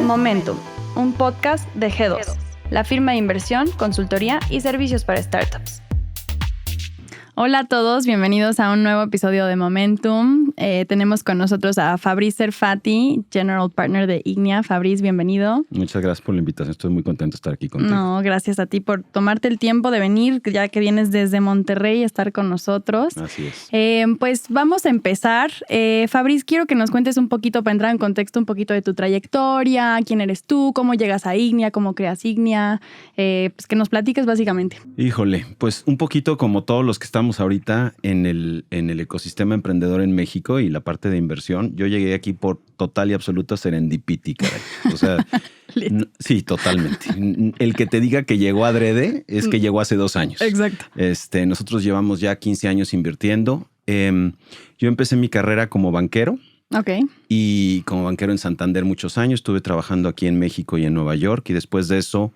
Momentum, un podcast de G2, la firma de inversión, consultoría y servicios para startups. Hola a todos, bienvenidos a un nuevo episodio de Momentum. Tenemos con nosotros a Fabrice Serfati, General Partner de Ignea. Fabrice, bienvenido. Muchas gracias por la invitación. Estoy muy contento de estar aquí contigo. No, gracias a ti por tomarte el tiempo de venir, ya que vienes desde Monterrey a estar con nosotros. Así es. Pues vamos a empezar. Fabrice, quiero que nos cuentes un poquito, para entrar en contexto, un poquito de tu trayectoria, quién eres tú, cómo llegas a Ignea, cómo creas Ignea, pues que nos platiques básicamente. Híjole, pues un poquito como todos los que estamos ahorita en el ecosistema emprendedor en México y la parte de inversión. Yo llegué aquí por total y absoluta serendipity, caray. O sea, sí, totalmente. El que te diga que llegó adrede es que llegó hace 2 años. Exacto. Nosotros llevamos ya 15 años invirtiendo. Yo empecé mi carrera como banquero. Ok. Y como banquero en Santander muchos años. Estuve trabajando aquí en México y en Nueva York. Y después de eso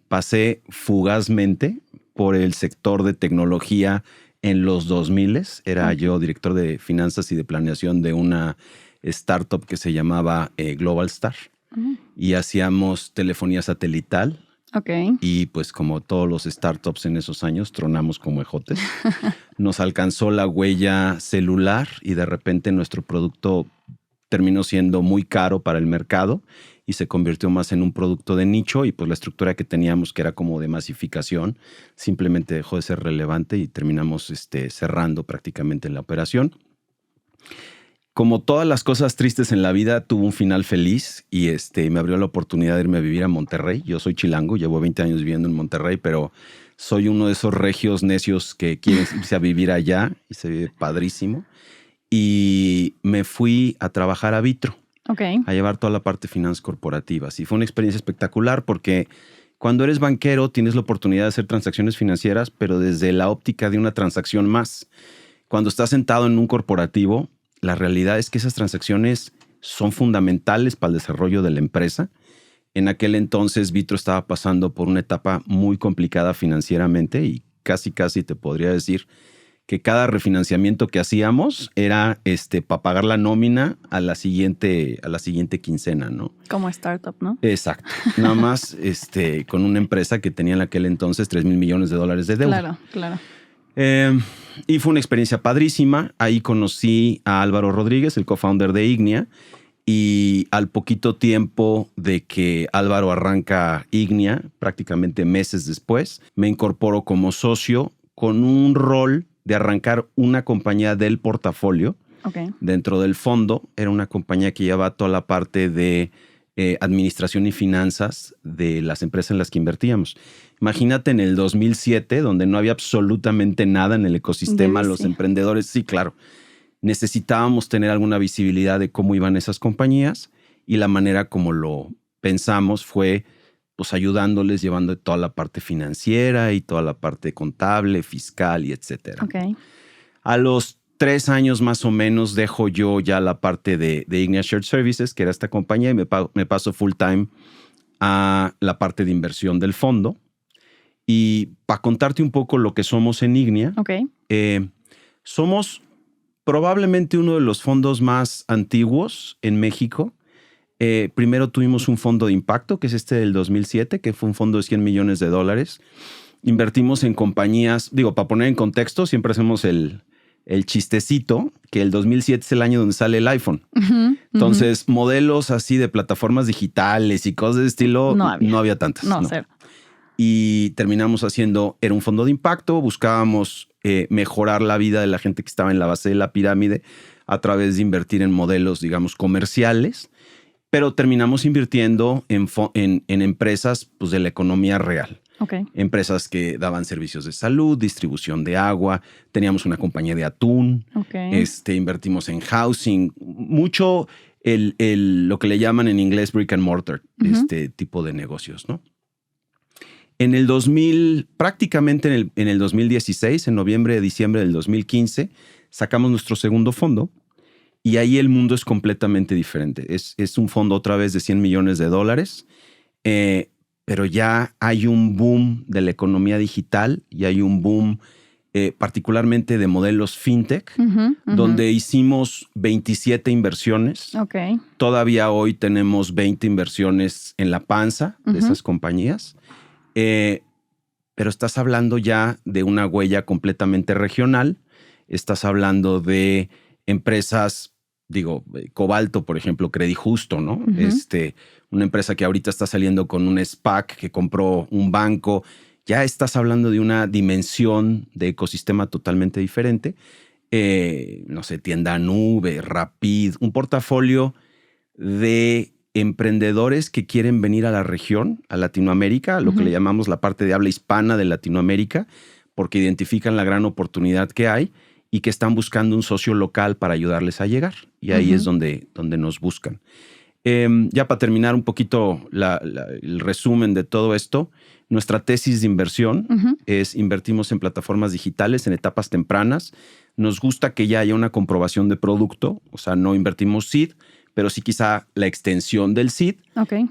pasé fugazmente por el sector de tecnología en los 2000s. Era yo director de finanzas y de planeación de una startup que se llamaba Global Star. Y hacíamos telefonía satelital. Ok. Y pues como todos los startups en esos años, tronamos como ejotes. Nos alcanzó la huella celular y de repente nuestro producto terminó siendo muy caro para el mercado y se convirtió más en un producto de nicho y pues la estructura que teníamos, que era como de masificación, simplemente dejó de ser relevante y terminamos cerrando prácticamente la operación. Como todas las cosas tristes en la vida, tuvo un final feliz y me abrió la oportunidad de irme a vivir a Monterrey. Yo soy chilango, llevo 20 años viviendo en Monterrey, pero soy uno de esos regios necios que quieren irse a vivir allá y se vive padrísimo. Y me fui a trabajar a Vitro. Okay. A llevar toda la parte de finanzas corporativas. Y fue una experiencia espectacular porque cuando eres banquero tienes la oportunidad de hacer transacciones financieras, pero desde la óptica de una transacción más. Cuando estás sentado en un corporativo, la realidad es que esas transacciones son fundamentales para el desarrollo de la empresa. En aquel entonces Vitro estaba pasando por una etapa muy complicada financieramente y casi te podría decir que cada refinanciamiento que hacíamos era para pagar la nómina a la siguiente quincena, ¿no? Como startup, ¿no? Exacto. Nada más con una empresa que tenía en aquel entonces $3,000 millones de deuda. Claro. Y fue una experiencia padrísima. Ahí conocí a Álvaro Rodríguez, el co-founder de Ignea. Y al poquito tiempo de que Álvaro arranca Ignea, prácticamente meses después, me incorporo como socio con un rol de arrancar una compañía del portafolio. Okay. Dentro del fondo. Era una compañía que lleva toda la parte de administración y finanzas de las empresas en las que invertíamos. Imagínate en el 2007, donde no había absolutamente nada en el ecosistema, los emprendedores, sí, claro. Necesitábamos tener alguna visibilidad de cómo iban esas compañías y la manera como lo pensamos fue pues ayudándoles, llevando toda la parte financiera y toda la parte contable, fiscal y etcétera. Okay. A los 3 años más o menos dejo yo ya la parte de Ignea Shared Services, que era esta compañía, y me paso full time a la parte de inversión del fondo. Y para contarte un poco lo que somos en Ignea, somos probablemente uno de los fondos más antiguos en México. Primero tuvimos un fondo de impacto, que es del 2007, que fue un fondo de $100 millones. Invertimos en compañías, para poner en contexto, siempre hacemos el chistecito, que el 2007 es el año donde sale el iPhone. Entonces, modelos así de plataformas digitales y cosas de estilo, no había tantas. No, cero. Y terminamos era un fondo de impacto, buscábamos mejorar la vida de la gente que estaba en la base de la pirámide a través de invertir en modelos, digamos, comerciales. Pero terminamos invirtiendo en empresas pues, de la economía real. Okay. Empresas que daban servicios de salud, distribución de agua. Teníamos una compañía de atún. Okay. Invertimos en housing. Mucho lo que le llaman en inglés brick and mortar, tipo de negocios, ¿no? En el 2000, prácticamente en el 2016, en noviembre, diciembre del 2015, sacamos nuestro segundo fondo. Y ahí el mundo es completamente diferente. Es un fondo otra vez de $100 millones. Pero ya hay un boom de la economía digital y hay un boom particularmente de modelos fintech, donde hicimos 27 inversiones. Okay. Todavía hoy tenemos 20 inversiones en la panza de esas compañías. Pero estás hablando ya de una huella completamente regional. Estás hablando de empresas, Cobalto, por ejemplo, Credijusto, ¿no? Una empresa que ahorita está saliendo con un SPAC que compró un banco. Ya estás hablando de una dimensión de ecosistema totalmente diferente. Tienda Nube, Rapid, un portafolio de emprendedores que quieren venir a la región, a Latinoamérica, a lo que le llamamos la parte de habla hispana de Latinoamérica, porque identifican la gran oportunidad que hay y que están buscando un socio local para ayudarles a llegar. Y ahí es donde nos buscan. Ya para terminar un poquito el resumen de todo esto, nuestra tesis de inversión es invertimos en plataformas digitales en etapas tempranas. Nos gusta que ya haya una comprobación de producto, o sea, no invertimos seed, pero sí quizá la extensión del seed. Okay.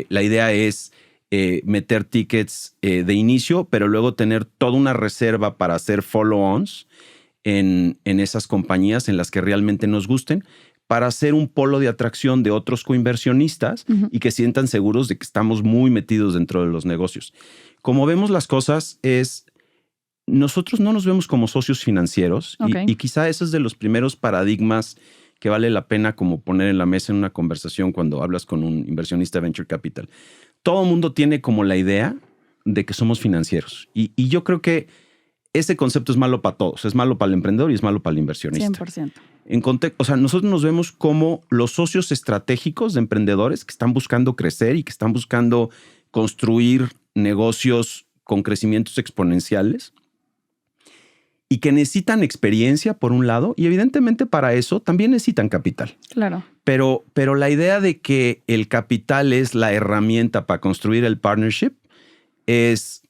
La idea es meter tickets de inicio, pero luego tener toda una reserva para hacer follow-ons en esas compañías en las que realmente nos gusten, para hacer un polo de atracción de otros coinversionistas y que sientan seguros de que estamos muy metidos dentro de los negocios. Como vemos las cosas nosotros no nos vemos como socios financieros y quizá ese es de los primeros paradigmas que vale la pena como poner en la mesa en una conversación cuando hablas con un inversionista venture capital. Todo el mundo tiene como la idea de que somos financieros y yo creo que ese concepto es malo para todos. Es malo para el emprendedor y es malo para el inversionista. 100%. Nosotros nos vemos como los socios estratégicos de emprendedores que están buscando crecer y que están buscando construir negocios con crecimientos exponenciales y que necesitan experiencia por un lado y evidentemente para eso también necesitan capital. Claro. Pero la idea de que el capital es la herramienta para construir el partnership es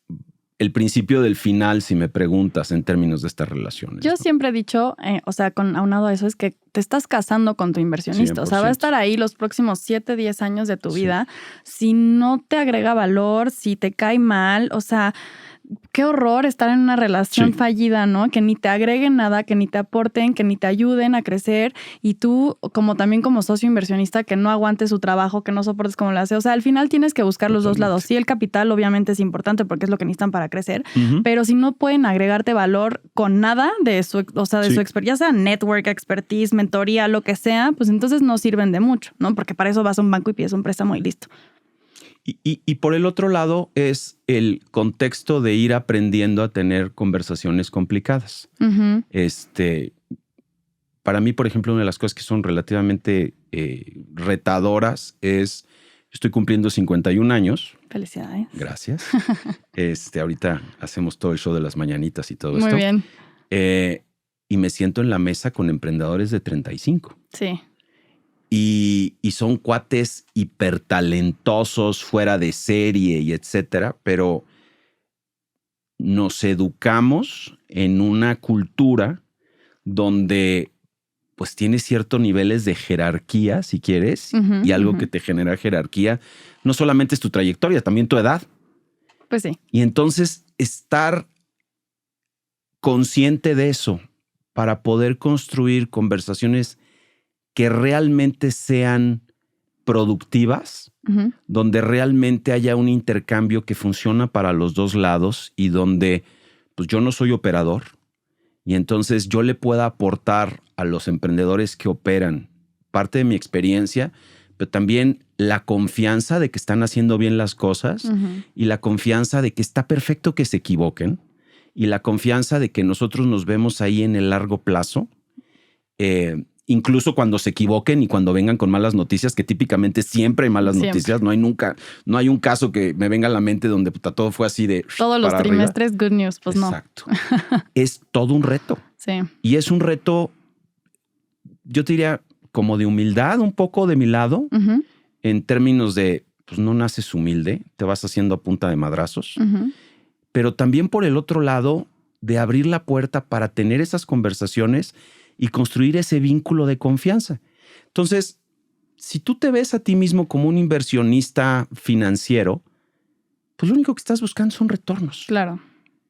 el principio del final, si me preguntas, en términos de estas relaciones. Yo siempre he dicho, aunado a eso, es que te estás casando con tu inversionista. 100%. O sea, va a estar ahí los próximos 7, 10 años de tu vida. Si no te agrega valor, si te cae mal, o sea, qué horror estar en una relación fallida, ¿no? Que ni te agreguen nada, que ni te aporten, que ni te ayuden a crecer. Y tú, también como socio inversionista, que no aguantes su trabajo, que no soportes cómo lo hace. O sea, al final tienes que buscar los dos lados. Sí, el capital obviamente es importante porque es lo que necesitan para crecer. Pero si no pueden agregarte valor con nada de su experiencia, sea network, expertise, mentoría, lo que sea, pues entonces no sirven de mucho, ¿no? Porque para eso vas a un banco y pides un préstamo y listo. Y por el otro lado es el contexto de ir aprendiendo a tener conversaciones complicadas. Para mí, por ejemplo, una de las cosas que son relativamente retadoras es, estoy cumpliendo 51 años. Felicidades. Gracias. Ahorita hacemos todo el show de las mañanitas y todo esto. Muy bien. Y me siento en la mesa con emprendedores de 35. Sí. Y son cuates hipertalentosos, fuera de serie y etcétera, pero nos educamos en una cultura donde pues tiene ciertos niveles de jerarquía, si quieres, y algo que te genera jerarquía no solamente es tu trayectoria, también tu edad. Pues sí. Y entonces estar consciente de eso para poder construir conversaciones que realmente sean productivas, donde realmente haya un intercambio que funciona para los dos lados y donde pues yo no soy operador y entonces yo le pueda aportar a los emprendedores que operan parte de mi experiencia, pero también la confianza de que están haciendo bien las cosas y la confianza de que está perfecto que se equivoquen y la confianza de que nosotros nos vemos ahí en el largo plazo, incluso cuando se equivoquen y cuando vengan con malas noticias, que típicamente siempre hay malas noticias. No hay un caso que me venga a la mente donde todo fue así de todos los trimestres good news, pues no. Exacto. Es todo un reto. Sí. Y es un reto, yo te diría, como de humildad, un poco de mi lado, en términos de, pues no naces humilde, te vas haciendo a punta de madrazos, pero también por el otro lado, de abrir la puerta para tener esas conversaciones y construir ese vínculo de confianza. Entonces, si tú te ves a ti mismo como un inversionista financiero, pues lo único que estás buscando son retornos. Claro.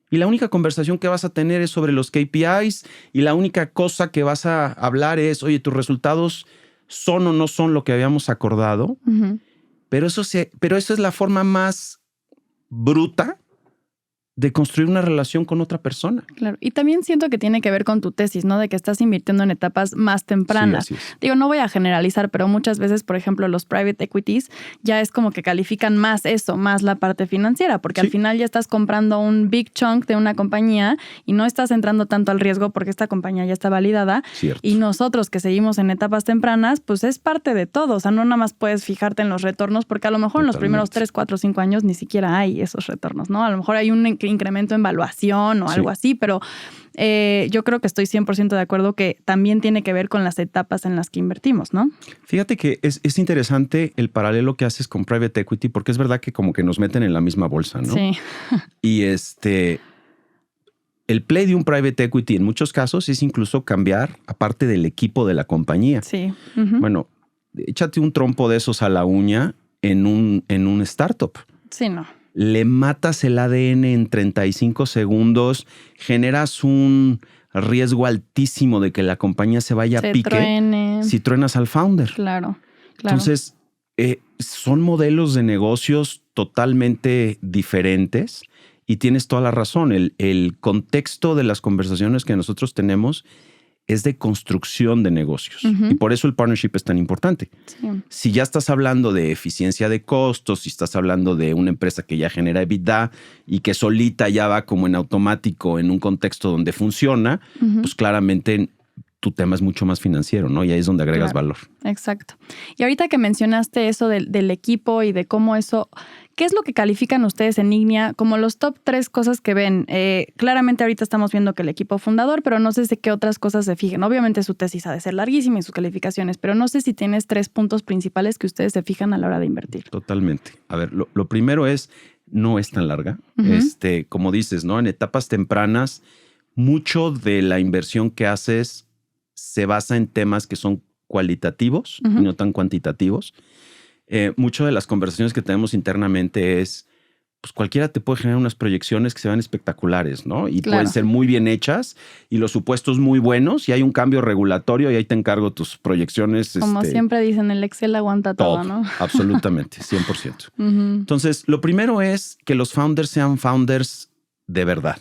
Y la única conversación que vas a tener es sobre los KPIs y la única cosa que vas a hablar es, oye, tus resultados son o no son lo que habíamos acordado. Ujú. Pero eso es la forma más bruta de construir una relación con otra persona. Claro. Y también siento que tiene que ver con tu tesis, ¿no? De que estás invirtiendo en etapas más tempranas. Sí, así es. Digo, no voy a generalizar, pero muchas veces, por ejemplo, los private equities ya es como que califican más eso, más la parte financiera, porque al final ya estás comprando un big chunk de una compañía y no estás entrando tanto al riesgo porque esta compañía ya está validada. Cierto. Y nosotros que seguimos en etapas tempranas, pues es parte de todo. O sea, no nada más puedes fijarte en los retornos porque a lo mejor en los primeros 3, 4, 5 años ni siquiera hay esos retornos, ¿no? A lo mejor hay un incremento en valuación o algo así, pero yo creo que estoy 100% de acuerdo que también tiene que ver con las etapas en las que invertimos, ¿no? Fíjate que es interesante el paralelo que haces con private equity, porque es verdad que como que nos meten en la misma bolsa, ¿no? Sí. Y el play de un private equity en muchos casos es incluso cambiar aparte del equipo de la compañía. Sí. Bueno, échate un trompo de esos a la uña en un startup. Sí, no. Le matas el ADN en 35 segundos, generas un riesgo altísimo de que la compañía se vaya a pique si truenas al founder. Claro. Entonces, son modelos de negocios totalmente diferentes y tienes toda la razón. El contexto de las conversaciones que nosotros tenemos es de construcción de negocios. Y por eso el partnership es tan importante. Sí. Si ya estás hablando de eficiencia de costos, si estás hablando de una empresa que ya genera EBITDA y que solita ya va como en automático en un contexto donde funciona, pues claramente tu tema es mucho más financiero, ¿no? Y ahí es donde agregas valor. Exacto. Y ahorita que mencionaste eso del equipo y de cómo eso, ¿qué es lo que califican ustedes en Ignia como los top 3 cosas que ven? Claramente ahorita estamos viendo que el equipo fundador, pero no sé de qué otras cosas se fijan. Obviamente su tesis ha de ser larguísima y sus calificaciones, pero no sé si tienes 3 puntos principales que ustedes se fijan a la hora de invertir. Totalmente. A ver, lo primero es, no es tan larga. Como dices, ¿no? En etapas tempranas, mucho de la inversión que haces se basa en temas que son cualitativos y no tan cuantitativos. Mucho de las conversaciones que tenemos internamente es, pues cualquiera te puede generar unas proyecciones que se van espectaculares, ¿no? Y pueden ser muy bien hechas y los supuestos muy buenos y hay un cambio regulatorio y ahí te encargo tus proyecciones. Como siempre dicen, el Excel aguanta todo, ¿no? Absolutamente, 100%. Entonces, lo primero es que los founders sean founders de verdad.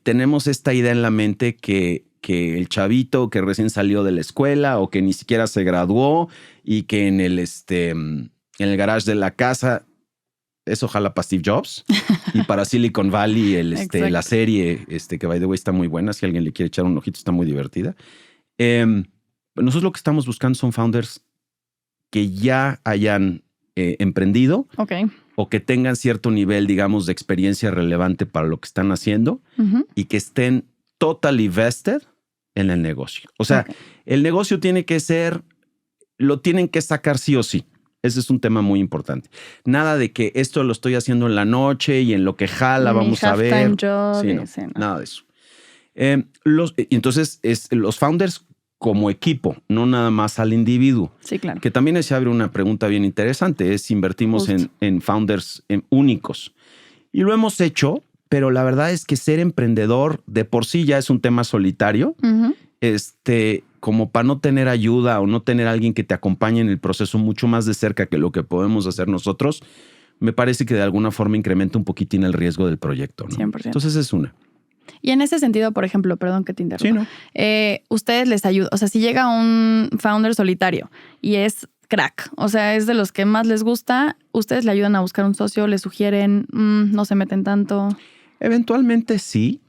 Tenemos esta idea en la mente que el chavito que recién salió de la escuela o que ni siquiera se graduó y que en el garage de la casa, eso jala para Steve Jobs y para Silicon Valley, la serie que by the way está muy buena, si alguien le quiere echar un ojito, está muy divertida. Nosotros lo que estamos buscando son founders que ya hayan emprendido o que tengan cierto nivel, digamos, de experiencia relevante para lo que están haciendo y que estén totally vested en el negocio. O sea, el negocio tiene que ser, lo tienen que sacar sí o sí. Ese es un tema muy importante. Nada de que esto lo estoy haciendo en la noche y en lo que jala, vamos a ver. Nada de eso. Entonces, los founders como equipo, no nada más al individuo. Sí, claro. Que también se abre una pregunta bien interesante, es invertimos en founders únicos. Y lo hemos hecho, pero la verdad es que ser emprendedor de por sí ya es un tema solitario. Como para no tener ayuda o no tener alguien que te acompañe en el proceso mucho más de cerca que lo que podemos hacer nosotros, me parece que de alguna forma incrementa un poquitín el riesgo del proyecto, ¿no? 100%. Entonces es una. Y en ese sentido, por ejemplo, perdón que te interrumpa. Sí, ¿no? Ustedes les ayudan, o sea, si llega un founder solitario y es crack, o sea, es de los que más les gusta, ustedes le ayudan a buscar un socio, le sugieren, no se meten tanto. Eventualmente sí,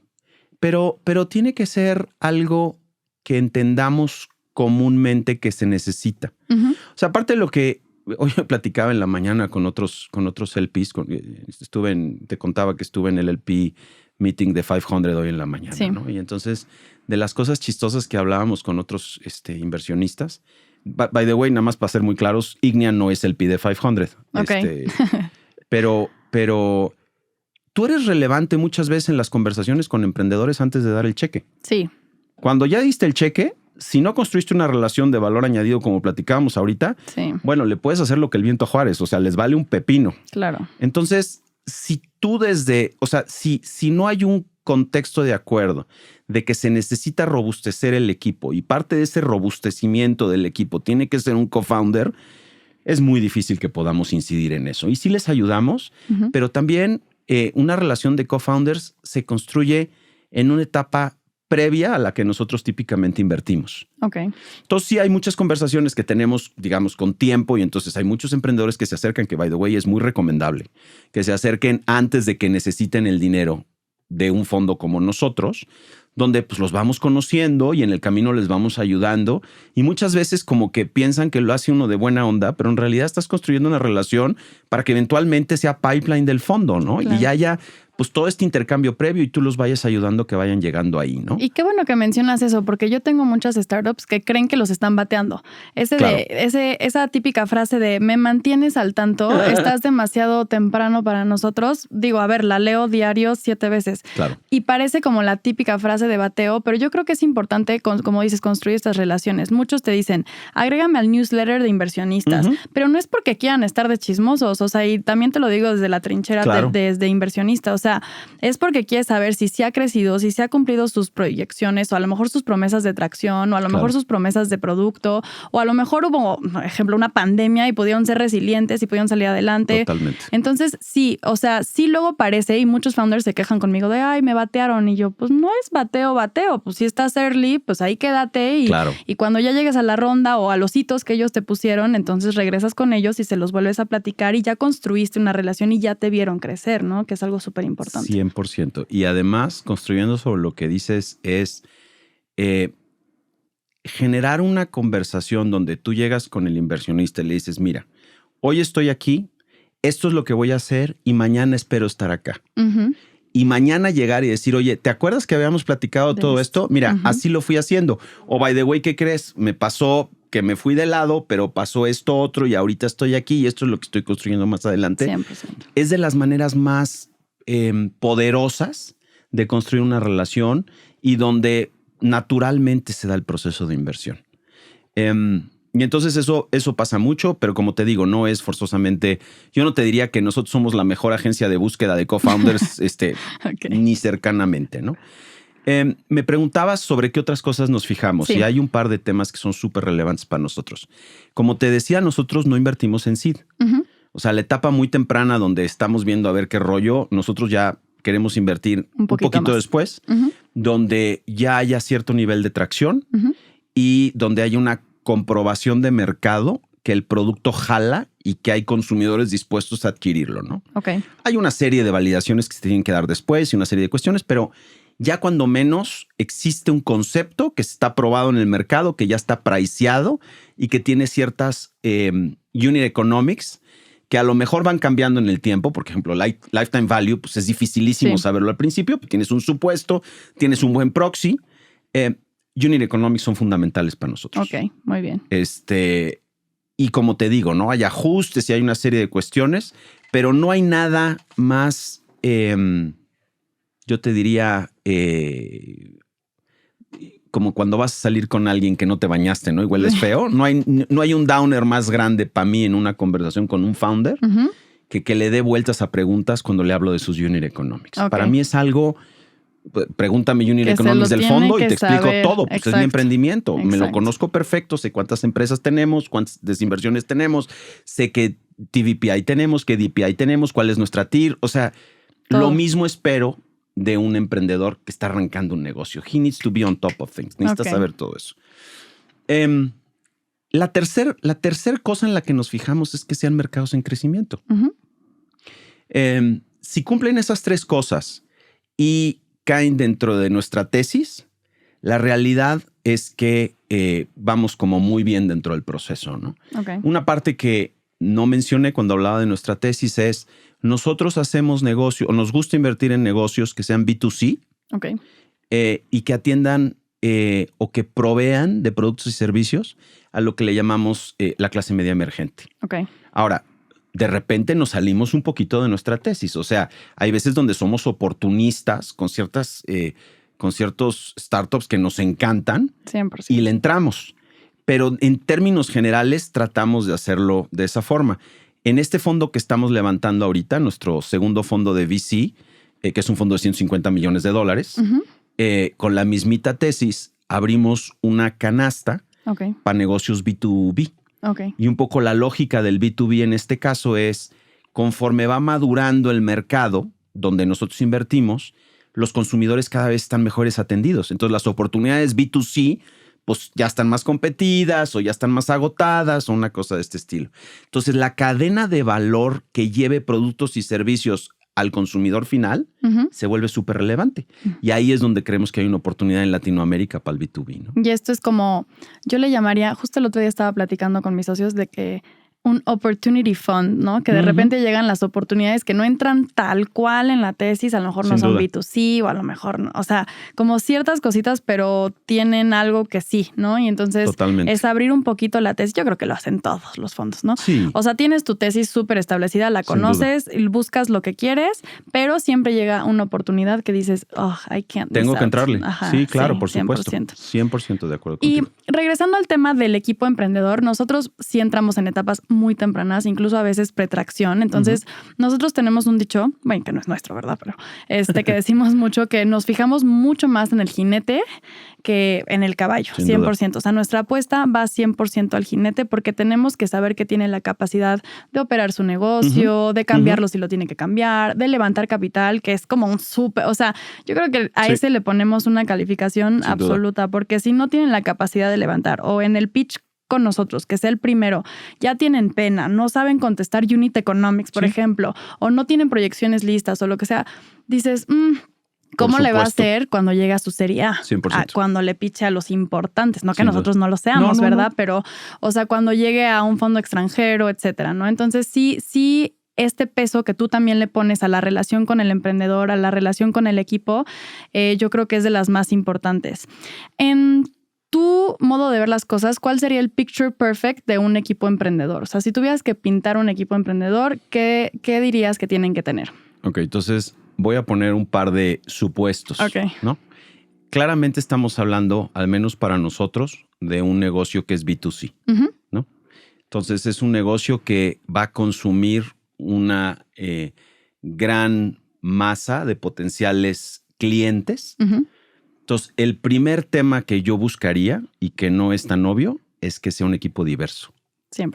pero tiene que ser algo que entendamos comúnmente que se necesita. O sea, aparte de lo que hoy platicaba en la mañana con otros LPs, te contaba que estuve en el LP meeting de 500 hoy en la mañana, sí, ¿no? Y entonces, de las cosas chistosas que hablábamos con otros inversionistas, by the way, nada más para ser muy claros, Ignia no es LP de 500. Pero tú eres relevante muchas veces en las conversaciones con emprendedores antes de dar el cheque. Sí. Cuando ya diste el cheque, si no construiste una relación de valor añadido como platicábamos ahorita, sí, bueno, le puedes hacer lo que el viento a Juárez, o sea, les vale un pepino. Claro. Entonces, si tú si no hay un contexto de acuerdo de que se necesita robustecer el equipo y parte de ese robustecimiento del equipo tiene que ser un co-founder, es muy difícil que podamos incidir en eso. Y sí les ayudamos, pero también una relación de co-founders se construye en una etapa previa a la que nosotros típicamente invertimos. Okay. Entonces sí hay muchas conversaciones que tenemos, digamos, con tiempo y entonces hay muchos emprendedores que se acercan, que by the way es muy recomendable, que se acerquen antes de que necesiten el dinero de un fondo como nosotros, donde pues los vamos conociendo y en el camino les vamos ayudando y muchas veces como que piensan que lo hace uno de buena onda, pero en realidad estás construyendo una relación para que eventualmente sea pipeline del fondo, ¿no? Claro. Y ya haya pues todo este intercambio previo y tú los vayas ayudando a que vayan llegando ahí, ¿no? Y qué bueno que mencionas eso, porque yo tengo muchas startups que creen que los están bateando. Claro. Esa típica frase de me mantienes al tanto, estás demasiado temprano para nosotros. Digo, a ver, la leo diario 7 veces. Claro. Y parece como la típica frase de bateo, pero yo creo que es importante, como dices, construir estas relaciones. Muchos te dicen, agrégame al newsletter de inversionistas, pero no es porque quieran estar de chismosos, o sea, y también te lo digo desde la trinchera Claro. desde inversionista, o sea, es porque quieres saber si se ha crecido, si se ha cumplido sus proyecciones o a lo mejor sus promesas de tracción o a lo mejor sus promesas de producto o a lo mejor hubo, por ejemplo, una pandemia y pudieron ser resilientes y pudieron salir adelante. Totalmente. Entonces, sí, o sea, sí luego parece y muchos founders se quejan conmigo de, ay, me batearon y yo, pues no es bateo, pues si estás early, pues ahí quédate y cuando ya llegues a la ronda o a los hitos que ellos te pusieron, entonces regresas con ellos y se los vuelves a platicar y ya construiste una relación y ya te vieron crecer, ¿no? Que es algo súper importante. 100%. Y además, construyendo sobre lo que dices, es generar una conversación donde tú llegas con el inversionista y le dices, mira, hoy estoy aquí, esto es lo que voy a hacer y mañana espero estar acá. Y mañana llegar y decir, oye, ¿te acuerdas que habíamos platicado todo esto? Mira, así lo fui haciendo. O by the way, ¿qué crees? Me pasó que me fui de lado, pero pasó esto otro y ahorita estoy aquí y esto es lo que estoy construyendo más adelante. 100%. Es de las maneras más poderosas de construir una relación y donde naturalmente se da el proceso de inversión. Y entonces eso pasa mucho, pero como te digo, no es forzosamente, yo no te diría que nosotros somos la mejor agencia de búsqueda de co-founders ni cercanamente, ¿no? Me preguntabas sobre qué otras cosas nos fijamos y hay un par de temas que son súper relevantes para nosotros. Como te decía, nosotros no invertimos en seed. O sea, la etapa muy temprana donde estamos viendo a ver qué rollo, nosotros ya queremos invertir un poquito después, donde ya haya cierto nivel de tracción y donde haya una comprobación de mercado que el producto jala y que hay consumidores dispuestos a adquirirlo, ¿no? Okay. Hay una serie de validaciones que se tienen que dar después y una serie de cuestiones, pero ya cuando menos existe un concepto que está probado en el mercado, que ya está priceado y que tiene ciertas unit economics que a lo mejor van cambiando en el tiempo. Por ejemplo, lifetime value, pues es dificilísimo saberlo al principio. Tienes un supuesto, tienes un buen proxy. Unit economics son fundamentales para nosotros. Ok, muy bien. Y como te digo, ¿no? Hay ajustes y hay una serie de cuestiones, pero no hay nada más, yo te diría, como cuando vas a salir con alguien que no te bañaste, ¿no? Y hueles feo. No hay un downer más grande para mí en una conversación con un founder que le dé vueltas a preguntas cuando le hablo de sus unit economics. Okay. Para mí es algo, pregúntame unit economics del fondo y te explico todo. Pues es mi emprendimiento. Exacto. Me lo conozco perfecto. Sé cuántas empresas tenemos, cuántas desinversiones tenemos. Sé qué TVPI tenemos, qué DPI tenemos, cuál es nuestra TIR. O sea, todo. Lo mismo espero de un emprendedor que está arrancando un negocio. He needs to be on top of things. Necesitas saber todo eso. La tercer cosa en la que nos fijamos es que sean mercados en crecimiento. Si cumplen esas 3 cosas y caen dentro de nuestra tesis, la realidad es que vamos como muy bien dentro del proceso, ¿no? Okay. Una parte que no mencioné cuando hablaba de nuestra tesis es: nosotros hacemos negocio o nos gusta invertir en negocios que sean B2C y que atiendan o que provean de productos y servicios a lo que le llamamos la clase media emergente. Okay. Ahora, de repente nos salimos un poquito de nuestra tesis. O sea, hay veces donde somos oportunistas con ciertos startups que nos encantan 100%. Y le entramos. Pero en términos generales tratamos de hacerlo de esa forma. En este fondo que estamos levantando ahorita, nuestro segundo fondo de VC, que es un fondo de $150 millones, con la mismita tesis, abrimos una canasta para negocios B2B. Y un poco la lógica del B2B en este caso es, conforme va madurando el mercado donde nosotros invertimos, los consumidores cada vez están mejores atendidos. Entonces las oportunidades B2C pues ya están más competidas o ya están más agotadas o una cosa de este estilo. Entonces la cadena de valor que lleve productos y servicios al consumidor final se vuelve súper relevante. Y ahí es donde creemos que hay una oportunidad en Latinoamérica para el B2B, ¿no? Y esto es como, yo le llamaría, justo el otro día estaba platicando con mis socios de que un opportunity fund, ¿no? Que de repente llegan las oportunidades que no entran tal cual en la tesis, a lo mejor no son B2C o a lo mejor no. O sea, como ciertas cositas, pero tienen algo que sí, ¿no? Y entonces es abrir un poquito la tesis. Yo creo que lo hacen todos los fondos, ¿no? Sí. O sea, tienes tu tesis súper establecida, la conoces, buscas lo que quieres, pero siempre llega una oportunidad que dices, oh, I can't. Tengo que entrarle. Ajá, sí, claro, por supuesto. 100% de acuerdo contigo. Y regresando al tema del equipo emprendedor, nosotros sí entramos en etapas muy tempranas, incluso a veces pretracción. Entonces, nosotros tenemos un dicho, bueno, que no es nuestro, ¿verdad? Pero que decimos mucho que nos fijamos mucho más en el jinete que en el caballo, 100%. O sea, nuestra apuesta va 100% al jinete porque tenemos que saber que tiene la capacidad de operar su negocio, de cambiarlo si lo tiene que cambiar, de levantar capital, que es como un súper... O sea, yo creo que a ese le ponemos una calificación absoluta, porque si no tienen la capacidad de levantar o en el pitch con nosotros, que es el primero, ya tienen pena, no saben contestar unit economics, por ejemplo, o no tienen proyecciones listas o lo que sea, dices, ¿cómo le va a hacer cuando llegue a su serie A? 100%. Cuando le piche a los importantes, no que nosotros no lo seamos, ¿verdad? Pero, o sea, cuando llegue a un fondo extranjero, etcétera, ¿no? Entonces, sí, este peso que tú también le pones a la relación con el emprendedor, a la relación con el equipo, yo creo que es de las más importantes. En tu modo de ver las cosas, ¿cuál sería el picture perfect de un equipo emprendedor? O sea, si tuvieras que pintar un equipo emprendedor, ¿qué dirías que tienen que tener? Ok, entonces voy a poner un par de supuestos, ¿no? Claramente estamos hablando, al menos para nosotros, de un negocio que es B2C, ¿no? Entonces es un negocio que va a consumir una gran masa de potenciales clientes. Entonces, el primer tema que yo buscaría y que no es tan obvio es que sea un equipo diverso. 100%.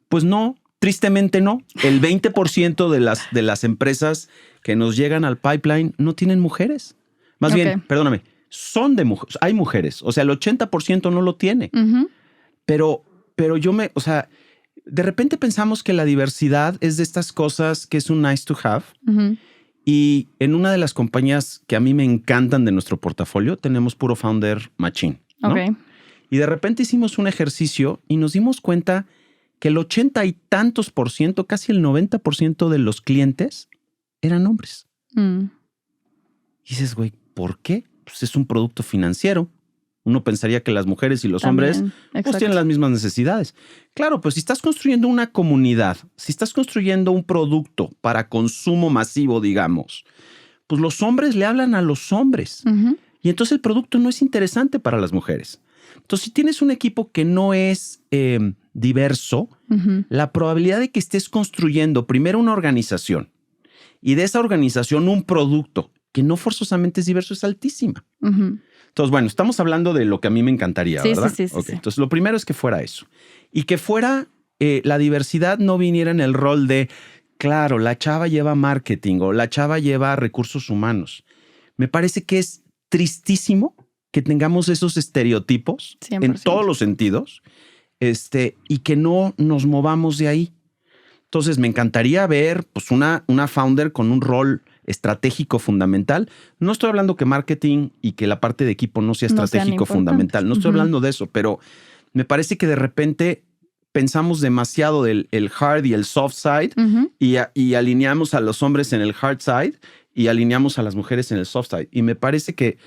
Pues no, tristemente no. El 20% de las empresas que nos llegan al pipeline no tienen mujeres. Más bien, perdóname, son de mujeres. Hay mujeres. O sea, el 80% no lo tiene. Pero o sea, de repente pensamos que la diversidad es de estas cosas que es un nice to have. Y en una de las compañías que a mí me encantan de nuestro portafolio, tenemos puro founder machín, ¿no? Y de repente hicimos un ejercicio y nos dimos cuenta que el 80 y tantos %, casi el 90% de los clientes eran hombres. Y dices, güey, ¿por qué? Pues es un producto financiero. Uno pensaría que las mujeres y los hombres pues tienen las mismas necesidades. Claro, pues si estás construyendo una comunidad, si estás construyendo un producto para consumo masivo, digamos, pues los hombres le hablan a los hombres. Y entonces el producto no es interesante para las mujeres. Entonces, si tienes un equipo que no es diverso, la probabilidad de que estés construyendo primero una organización y de esa organización un producto que no forzosamente es diverso es altísima. Entonces, bueno, estamos hablando de lo que a mí me encantaría, ¿verdad? Sí. Entonces, lo primero es que fuera eso. Y que fuera, la diversidad no viniera en el rol de, claro, la chava lleva marketing o la chava lleva recursos humanos. Me parece que es tristísimo que tengamos esos estereotipos 100%. En todos los sentidos, y que no nos movamos de ahí. Entonces, me encantaría ver pues, una founder con un rol estratégico fundamental. No estoy hablando que marketing y que la parte de equipo no sea estratégico fundamental. No estoy hablando de eso, pero me parece que de repente pensamos demasiado del el hard y el soft side y alineamos a los hombres en el hard side y alineamos a las mujeres en el soft side. Y me parece que,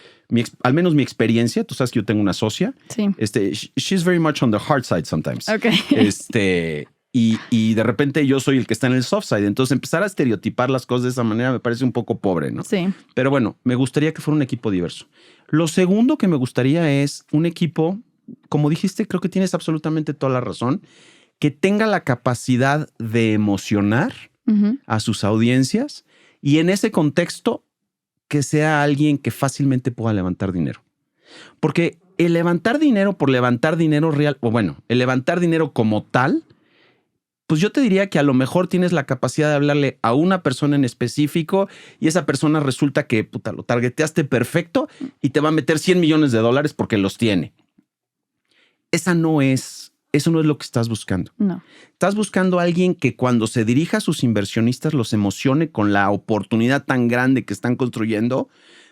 al menos mi experiencia, tú sabes que yo tengo una socia, she's very much on the hard side sometimes. Y de repente yo soy el que está en el soft side. Entonces empezar a estereotipar las cosas de esa manera me parece un poco pobre, ¿no? Sí. Pero bueno, me gustaría que fuera un equipo diverso. Lo segundo que me gustaría es un equipo, como dijiste, creo que tienes absolutamente toda la razón, que tenga la capacidad de emocionar a sus audiencias y en ese contexto que sea alguien que fácilmente pueda levantar dinero. Porque el levantar dinero por levantar dinero real, o bueno, el levantar dinero como tal, pues yo te diría que a lo mejor tienes la capacidad de hablarle a una persona en específico y esa persona resulta que lo targeteaste perfecto y te va a meter $100 millones porque los tiene. Eso no es lo que estás buscando. No. Estás buscando a alguien que cuando se dirija a sus inversionistas los emocione con la oportunidad tan grande que están construyendo,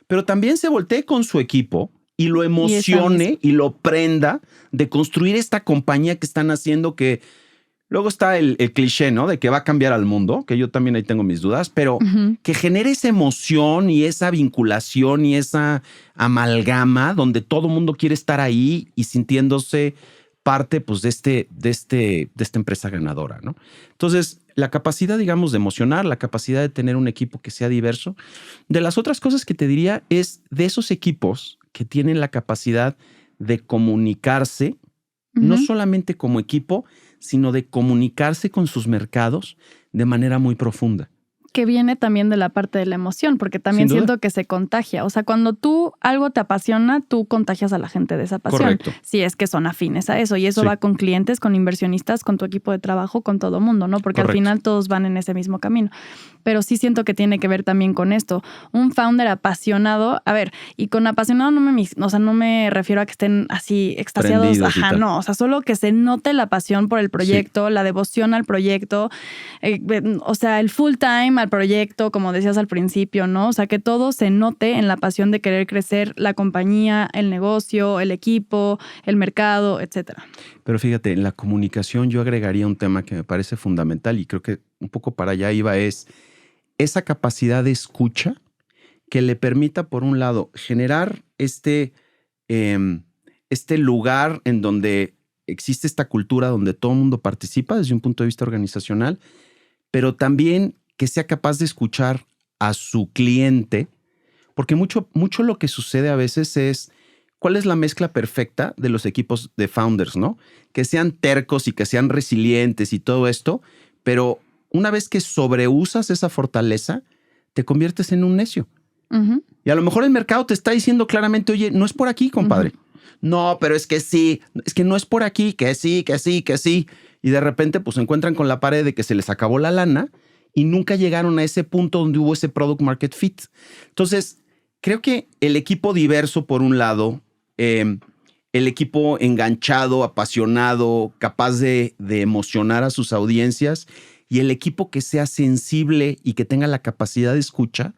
pero también se voltee con su equipo y lo emocione y lo prenda de construir esta compañía que están haciendo que luego está el cliché, ¿no? De que va a cambiar al mundo, que yo también ahí tengo mis dudas, pero que genere esa emoción y esa vinculación y esa amalgama donde todo el mundo quiere estar ahí y sintiéndose parte pues, de esta empresa ganadora, ¿no? Entonces, la capacidad, digamos, de emocionar, la capacidad de tener un equipo que sea diverso. De las otras cosas que te diría es de esos equipos que tienen la capacidad de comunicarse, no solamente como equipo, sino de comunicarse con sus mercados de manera muy profunda. Que viene también de la parte de la emoción, porque también siento que se contagia. O sea, cuando algo te apasiona, tú contagias a la gente de esa pasión. Correcto. Si es que son afines a eso. Y eso va con clientes, con inversionistas, con tu equipo de trabajo, con todo mundo, ¿no? Porque al final todos van en ese mismo camino. Pero sí siento que tiene que ver también con esto. Un founder apasionado, a ver, y con apasionado no me refiero a que estén así extasiados. Ajá, no. O sea, solo que se note la pasión por el proyecto, la devoción al proyecto, o sea, el full time al proyecto, como decías al principio, ¿no? O sea, que todo se note en la pasión de querer crecer la compañía, el negocio, el equipo, el mercado, etcétera. Pero fíjate, en la comunicación yo agregaría un tema que me parece fundamental y creo que un poco para allá iba, es esa capacidad de escucha que le permita, por un lado, generar este lugar en donde existe esta cultura donde todo el mundo participa desde un punto de vista organizacional, pero también que sea capaz de escuchar a su cliente, porque mucho lo que sucede a veces es cuál es la mezcla perfecta de los equipos de founders, ¿no? Que sean tercos y que sean resilientes y todo esto, pero una vez que sobreusas esa fortaleza, te conviertes en un necio. Y a lo mejor el mercado te está diciendo claramente, oye, no es por aquí, compadre. No, pero es que sí, es que no es por aquí, que sí, que sí, que sí. Y de repente pues se encuentran con la pared de que se les acabó la lana y nunca llegaron a ese punto donde hubo ese product market fit. Entonces, creo que el equipo diverso, por un lado, el equipo enganchado, apasionado, capaz de emocionar a sus audiencias y el equipo que sea sensible y que tenga la capacidad de escucha,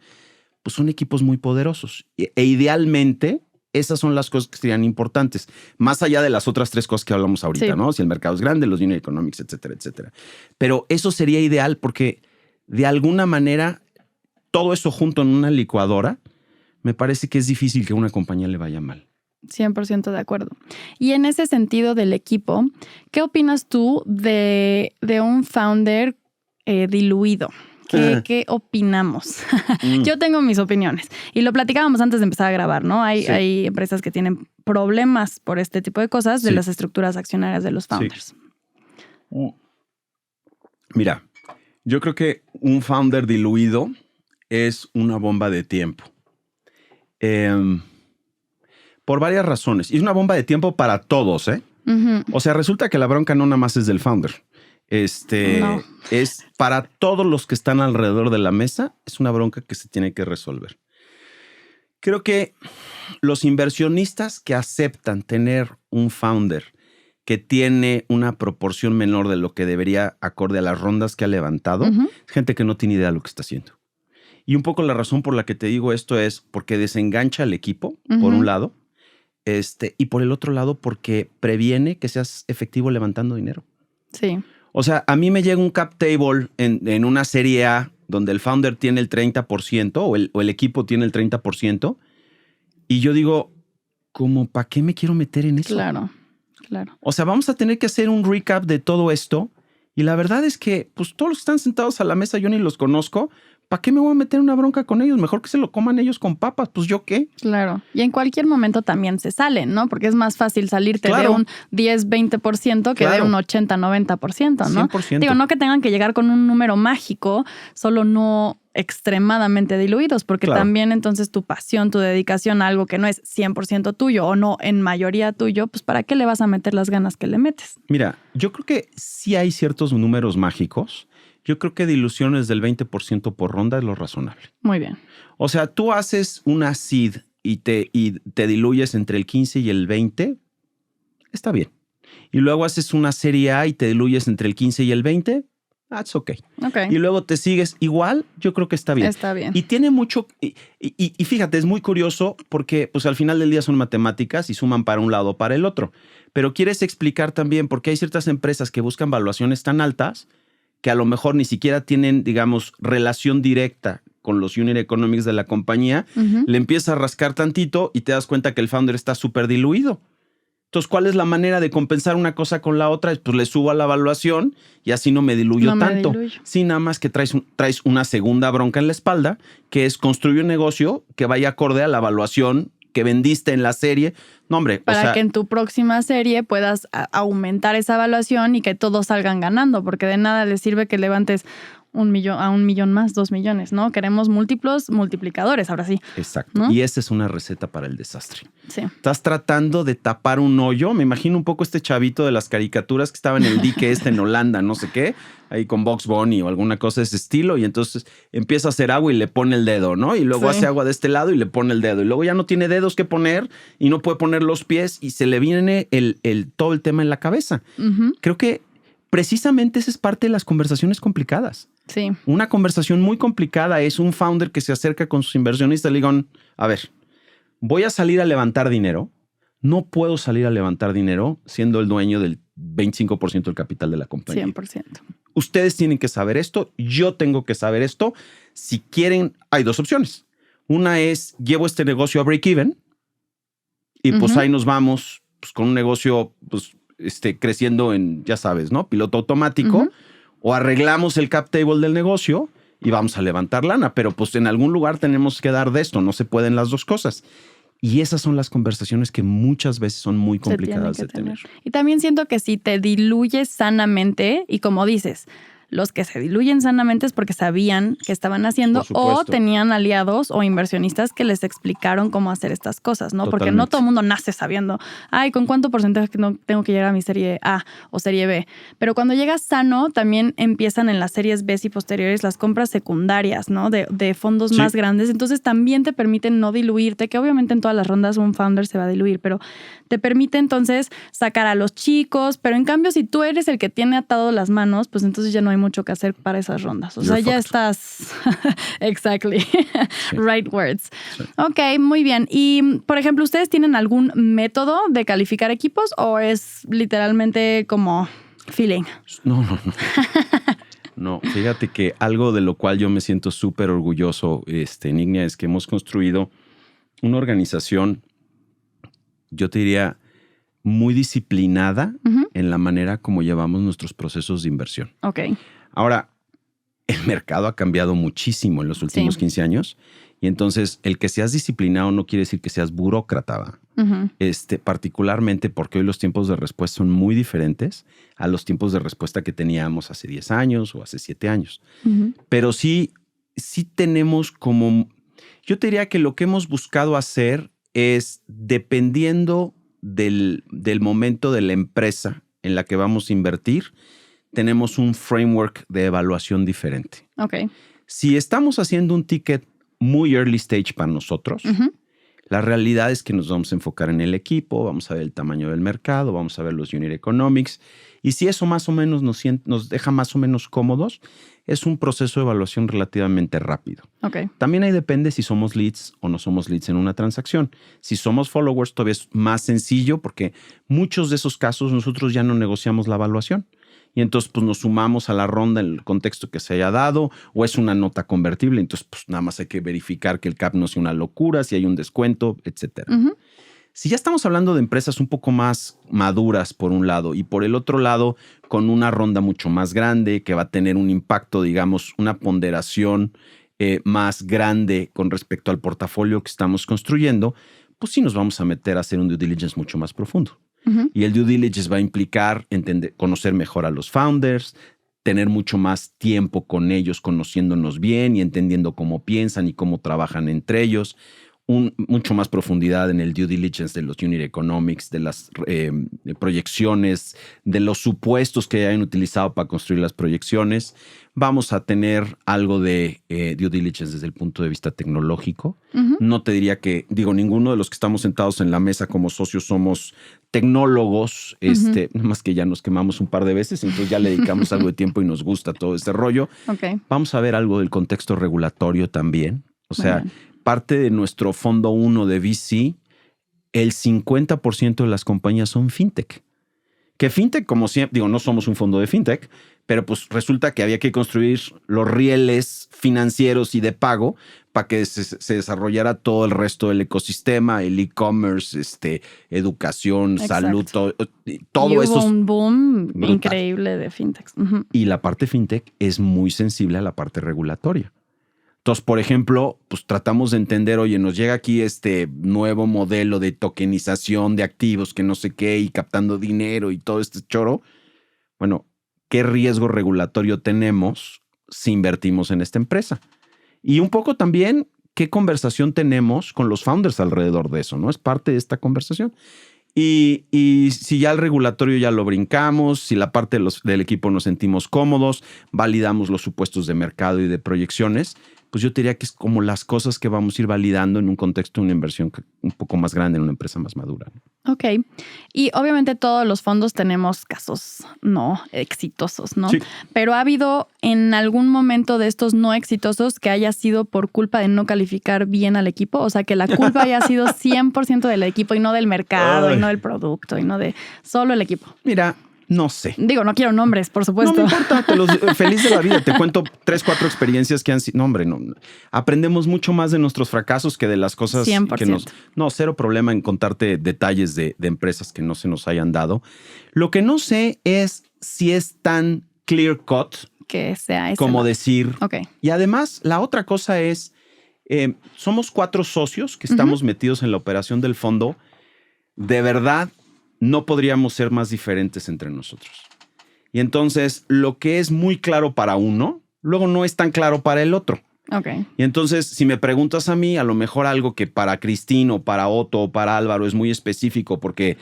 pues son equipos muy poderosos. E idealmente, esas son las cosas que serían importantes, más allá de las otras tres cosas que hablamos ahorita, ¿no? Si el mercado es grande, los unit economics, etcétera, etcétera. Pero eso sería ideal porque de alguna manera todo eso junto en una licuadora, me parece que es difícil que a una compañía le vaya mal. 100% de acuerdo. Y en ese sentido del equipo, ¿qué opinas tú de un founder diluido? ¿Qué opinamos? Yo tengo mis opiniones y lo platicábamos antes de empezar a grabar, ¿no? Hay empresas que tienen problemas por este tipo de cosas de las estructuras accionarias de los founders. Mira, yo creo que un founder diluido es una bomba de tiempo. Por varias razones. Y es una bomba de tiempo para todos, ¿eh? O sea, resulta que la bronca no nada más es del founder. No. Es para todos los que están alrededor de la mesa, es una bronca que se tiene que resolver. Creo que los inversionistas que aceptan tener un founder que tiene una proporción menor de lo que debería acorde a las rondas que ha levantado, gente que no tiene idea de lo que está haciendo. Y un poco la razón por la que te digo esto es porque desengancha al equipo, por un lado, y por el otro lado porque previene que seas efectivo levantando dinero. Sí. O sea, a mí me llega un cap table en una serie A donde el founder tiene el 30% o el equipo tiene el 30% y yo digo, ¿cómo para qué me quiero meter en eso? Claro. O sea, vamos a tener que hacer un recap de todo esto y la verdad es que pues todos los que están sentados a la mesa yo ni los conozco, ¿para qué me voy a meter una bronca con ellos? Mejor que se lo coman ellos con papas, pues ¿yo qué? Claro. Y en cualquier momento también se salen, ¿no? Porque es más fácil salirte de un 10-20% que de un 80-90%, ¿no? 100%. Digo, no que tengan que llegar con un número mágico, solo no extremadamente diluidos, porque también entonces tu pasión, tu dedicación a algo que no es 100% tuyo o no en mayoría tuyo, pues ¿para qué le vas a meter las ganas que le metes? Mira, yo creo que sí hay ciertos números mágicos. Yo creo que diluciones del 20% por ronda es lo razonable. Muy bien. O sea, tú haces una seed y te diluyes entre el 15 y el 20, está bien. Y luego haces una serie A y te diluyes entre el 15 y el 20, that's okay. Y luego te sigues igual, yo creo que está bien. Está bien. Y tiene mucho... Y fíjate, es muy curioso porque pues al final del día son matemáticas y suman para un lado o para el otro. Pero quieres explicar también por qué hay ciertas empresas que buscan valuaciones tan altas que a lo mejor ni siquiera tienen, digamos, relación directa con los unit economics de la compañía, le empiezas a rascar tantito y te das cuenta que el founder está súper diluido. Entonces, ¿cuál es la manera de compensar una cosa con la otra? Pues le subo a la evaluación y así no me diluyo tanto. Sí, nada más que traes una segunda bronca en la espalda, que es construir un negocio que vaya acorde a la evaluación que vendiste en la serie. No, hombre. Para que en tu próxima serie puedas aumentar esa evaluación y que todos salgan ganando, porque de nada les sirve que levantes $1 millón a $1 millón más, 2 millones, ¿no? Queremos múltiplos multiplicadores, ahora sí. Exacto. ¿No? Y esa es una receta para el desastre. Sí. Estás tratando de tapar un hoyo. Me imagino un poco este chavito de las caricaturas que estaba en el dique en Holanda, no sé qué, ahí con Bugs Bunny o alguna cosa de ese estilo, y entonces empieza a hacer agua y le pone el dedo, ¿no? Y luego hace agua de este lado y le pone el dedo. Y luego ya no tiene dedos que poner y no puede poner los pies y se le viene todo el tema en la cabeza. Creo que precisamente esa es parte de las conversaciones complicadas. Sí. Una conversación muy complicada es un founder que se acerca con sus inversionistas y le digan, a ver, voy a salir a levantar dinero. No puedo salir a levantar dinero siendo el dueño del 25% del capital de la compañía. 100%. Ustedes tienen que saber esto. Yo tengo que saber esto. Si quieren, hay dos opciones. Una es, llevo este negocio a break-even y pues ahí nos vamos pues, con un negocio pues, creciendo en, ya sabes, ¿no? Piloto automático. O arreglamos el cap table del negocio y vamos a levantar lana. Pero pues en algún lugar tenemos que dar de esto. No se pueden las dos cosas. Y esas son las conversaciones que muchas veces son muy complicadas de tener. Y también siento que si te diluyes sanamente, y como dices, los que se diluyen sanamente es porque sabían qué estaban haciendo o tenían aliados o inversionistas que les explicaron cómo hacer estas cosas, ¿no? Totalmente. Porque no todo el mundo nace sabiendo, ay, ¿con cuánto porcentaje no tengo que llegar a mi serie A o serie B? Pero cuando llegas sano, también empiezan en las series B y posteriores las compras secundarias, ¿no? De fondos más grandes. Entonces también te permiten no diluirte, que obviamente en todas las rondas un founder se va a diluir, pero te permite entonces sacar a los chicos. Pero en cambio, si tú eres el que tiene atado las manos, pues entonces ya no hay mucho que hacer para esas rondas. O sea, ya estás... Exactly. Right words. Sí. Ok, muy bien. Y, por ejemplo, ¿ustedes tienen algún método de calificar equipos o es literalmente como feeling? No. No, fíjate que algo de lo cual yo me siento súper orgulloso, Nignia, es que hemos construido una organización, yo te diría, muy disciplinada en la manera como llevamos nuestros procesos de inversión. Ok. Ahora, el mercado ha cambiado muchísimo en los últimos 15 años y entonces el que seas disciplinado no quiere decir que seas burócrata, ¿va? Particularmente porque hoy los tiempos de respuesta son muy diferentes a los tiempos de respuesta que teníamos hace 10 años o hace 7 años. Pero sí tenemos como... Yo te diría que lo que hemos buscado hacer es, dependiendo del momento de la empresa en la que vamos a invertir, tenemos un framework de evaluación diferente. Ok. Si estamos haciendo un ticket muy early stage para nosotros, la realidad es que nos vamos a enfocar en el equipo, vamos a ver el tamaño del mercado, vamos a ver los unit economics. Y si eso más o menos nos deja más o menos cómodos, es un proceso de evaluación relativamente rápido. Okay. También ahí depende si somos leads o no somos leads en una transacción. Si somos followers, todavía es más sencillo porque muchos de esos casos nosotros ya no negociamos la evaluación. Y entonces pues nos sumamos a la ronda en el contexto que se haya dado o es una nota convertible. Entonces pues nada más hay que verificar que el cap no sea una locura, si hay un descuento, etcétera. Si ya estamos hablando de empresas un poco más maduras por un lado y por el otro lado con una ronda mucho más grande que va a tener un impacto, digamos, una ponderación más grande con respecto al portafolio que estamos construyendo, pues sí nos vamos a meter a hacer un due diligence mucho más profundo. Ujú. Y el due diligence va a implicar conocer mejor a los founders, tener mucho más tiempo con ellos, conociéndonos bien y entendiendo cómo piensan y cómo trabajan entre ellos. Mucho más profundidad en el due diligence de los unit economics, de las proyecciones, de los supuestos que hayan utilizado para construir las proyecciones. Vamos a tener algo de due diligence desde el punto de vista tecnológico. Ujú. No te diría que, ninguno de los que estamos sentados en la mesa como socios somos tecnólogos, nada más que ya nos quemamos un par de veces, entonces ya le dedicamos algo de tiempo y nos gusta todo este rollo. Ok. Vamos a ver algo del contexto regulatorio también. O Muy sea, bien. parte de nuestro fondo 1 de VC, el 50% de las compañías son fintech. Que fintech, como siempre, no somos un fondo de fintech, pero pues resulta que había que construir los rieles financieros y de pago para que se desarrollara todo el resto del ecosistema, el e-commerce, educación, Exacto. salud, Y todo hubo eso. un boom brutal. increíble de fintechs. Ujú. Y la parte fintech es muy sensible a la parte regulatoria. Entonces, por ejemplo, pues tratamos de entender, oye, nos llega aquí este nuevo modelo de tokenización de activos que no sé qué y captando dinero y todo este choro. Bueno, ¿qué riesgo regulatorio tenemos si invertimos en esta empresa? Y un poco también, ¿qué conversación tenemos con los founders alrededor de eso? ¿No? Es parte de esta conversación. Y si ya el regulatorio ya lo brincamos, si la parte del equipo nos sentimos cómodos, validamos los supuestos de mercado y de proyecciones, pues yo te diría que es como las cosas que vamos a ir validando en un contexto de una inversión un poco más grande en una empresa más madura. Ok. Y obviamente todos los fondos tenemos casos no exitosos, ¿no? Sí. Pero ¿ha habido en algún momento de estos no exitosos que haya sido por culpa de no calificar bien al equipo? O sea, que la culpa haya sido 100% del equipo y no del mercado. Ay. Y no del producto y no de solo el equipo. Mira, no sé. Digo, no quiero nombres, por supuesto. No me importa, feliz de la vida. Te cuento 3, 4 experiencias que han sido. No, hombre, no. Aprendemos mucho más de nuestros fracasos que de las cosas 100%. que nos. No, cero problema en contarte detalles de empresas que no se nos hayan dado. Lo que no sé es si es tan clear cut Que sea ese como lado. decir. Ok. Y además, la otra cosa es, somos 4 socios que estamos metidos en la operación del fondo. De verdad, no podríamos ser más diferentes entre nosotros. Y entonces, lo que es muy claro para uno, luego no es tan claro para el otro. Ok. Y entonces, si me preguntas a mí, a lo mejor algo que para Cristín o para Otto o para Álvaro es muy específico porque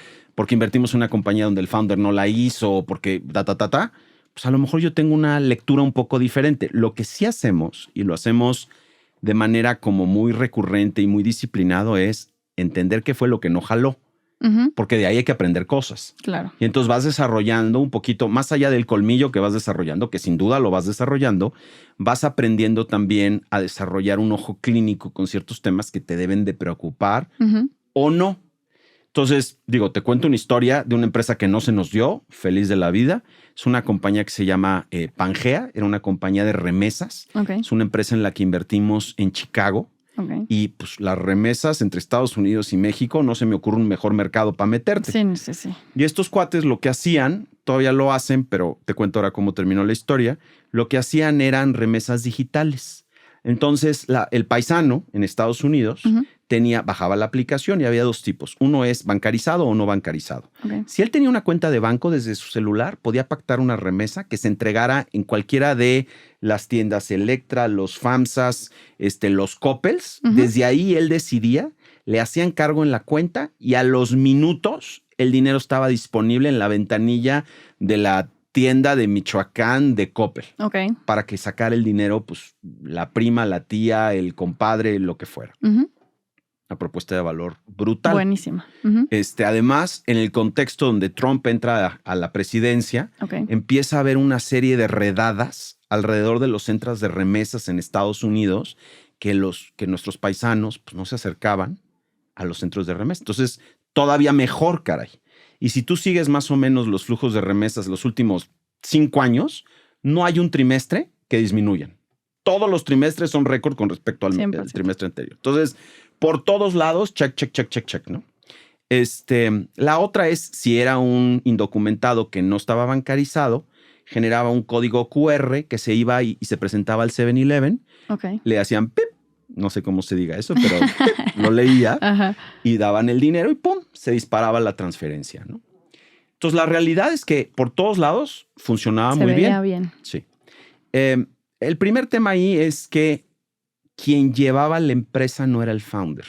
invertimos en una compañía donde el founder no la hizo o porque pues a lo mejor yo tengo una lectura un poco diferente. Lo que sí hacemos, y lo hacemos de manera como muy recurrente y muy disciplinado, es entender qué fue lo que no jaló. Porque de ahí hay que aprender cosas. Claro. Y entonces vas desarrollando un poquito, más allá del colmillo que vas desarrollando, que sin duda lo vas desarrollando, vas aprendiendo también a desarrollar un ojo clínico con ciertos temas que te deben de preocupar o no. Entonces, te cuento una historia de una empresa que no se nos dio, feliz de la vida. Es una compañía que se llama Pangea, era una compañía de remesas. Okay. Es una empresa en la que invertimos en Chicago. Okay. Y pues las remesas entre Estados Unidos y México, no se me ocurre un mejor mercado para meterte. Sí. Y estos cuates lo que hacían, todavía lo hacen, pero te cuento ahora cómo terminó la historia, lo que hacían eran remesas digitales. Entonces el paisano en Estados Unidos bajaba la aplicación y había 2 tipos. Uno es bancarizado o no bancarizado. Okay. Si él tenía una cuenta de banco desde su celular, podía pactar una remesa que se entregara en cualquiera de las tiendas Electra, los FAMSAs, los Coppels. Desde ahí él decidía, le hacían cargo en la cuenta y a los minutos el dinero estaba disponible en la ventanilla de la tienda de Michoacán de Coppel. Okay. Para que sacara el dinero, pues la prima, la tía, el compadre, lo que fuera. Una propuesta de valor brutal. Buenísima. Además, en el contexto donde Trump entra a la presidencia, empieza a haber una serie de redadas alrededor de los centros de remesas en Estados Unidos que nuestros paisanos pues, no se acercaban a los centros de remesas. Entonces, todavía mejor, caray. Y si tú sigues más o menos los flujos de remesas los últimos 5 años, no hay un trimestre que disminuyan. Todos los trimestres son récord con respecto al trimestre anterior. Entonces, por todos lados, check, ¿no? La otra es si era un indocumentado que no estaba bancarizado, generaba un código QR que se iba y se presentaba al 7-Eleven. Okay. Le hacían pip, no sé cómo se diga eso, pero pip, lo leía. Ajá. Y daban el dinero y ¡pum! Se disparaba la transferencia, ¿no? Entonces, la realidad es que por todos lados funcionaba muy bien. Se veía bien. Sí. El primer tema ahí es que quien llevaba la empresa no era el founder.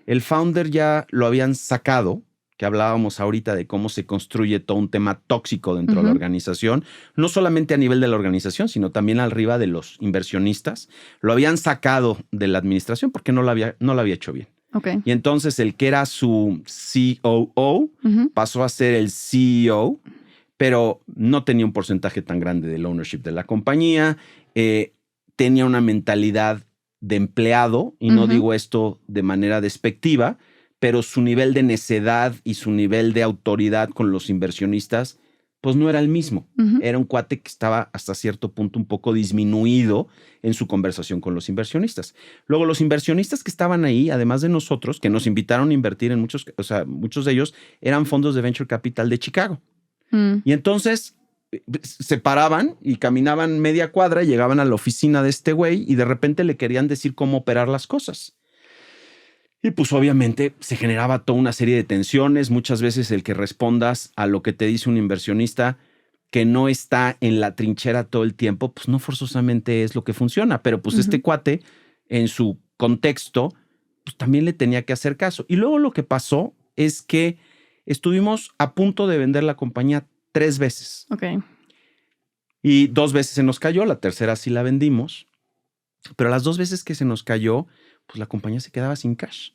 El founder ya lo habían sacado, que hablábamos ahorita de cómo se construye todo un tema tóxico dentro de la organización, no solamente a nivel de la organización, sino también arriba de los inversionistas. Lo habían sacado de la administración porque no lo había hecho bien. Okay. Y entonces el que era su COO pasó a ser el CEO, pero no tenía un porcentaje tan grande del ownership de la compañía. Tenía una mentalidad de empleado, y no digo esto de manera despectiva, pero su nivel de necedad y su nivel de autoridad con los inversionistas, pues no era el mismo. Era un cuate que estaba hasta cierto punto un poco disminuido en su conversación con los inversionistas. Luego, los inversionistas que estaban ahí, además de nosotros, que nos invitaron a invertir en muchos de ellos eran fondos de venture capital de Chicago. Y entonces se paraban y caminaban media cuadra y llegaban a la oficina de este güey y de repente le querían decir cómo operar las cosas. Y pues obviamente se generaba toda una serie de tensiones. Muchas veces el que respondas a lo que te dice un inversionista que no está en la trinchera todo el tiempo, pues no forzosamente es lo que funciona. Pero pues este cuate, en su contexto, pues también le tenía que hacer caso. Y luego lo que pasó es que estuvimos a punto de vender la compañía 3 veces. Okay. Y 2 veces se nos cayó, la tercera sí la vendimos. Pero las 2 veces que se nos cayó, pues la compañía se quedaba sin cash.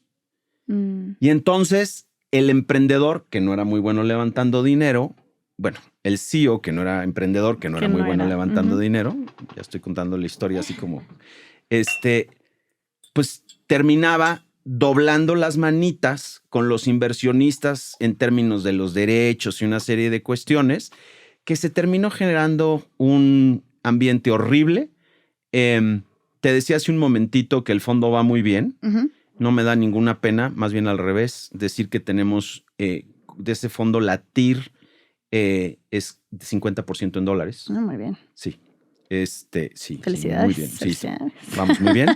Y entonces el emprendedor, que no era muy bueno levantando dinero, bueno, el CEO, que no era emprendedor, que no era muy bueno levantando dinero, ya estoy contando la historia así como, pues terminaba doblando las manitas con los inversionistas en términos de los derechos y una serie de cuestiones, que se terminó generando un ambiente horrible. Te decía hace un momentito que el fondo va muy bien. No me da ninguna pena, más bien al revés, decir que tenemos de ese fondo la TIR es de 50% en dólares. Muy bien. Sí. Sí. Felicidades. Sí, muy bien. Felicidades. Sí. Vamos muy bien.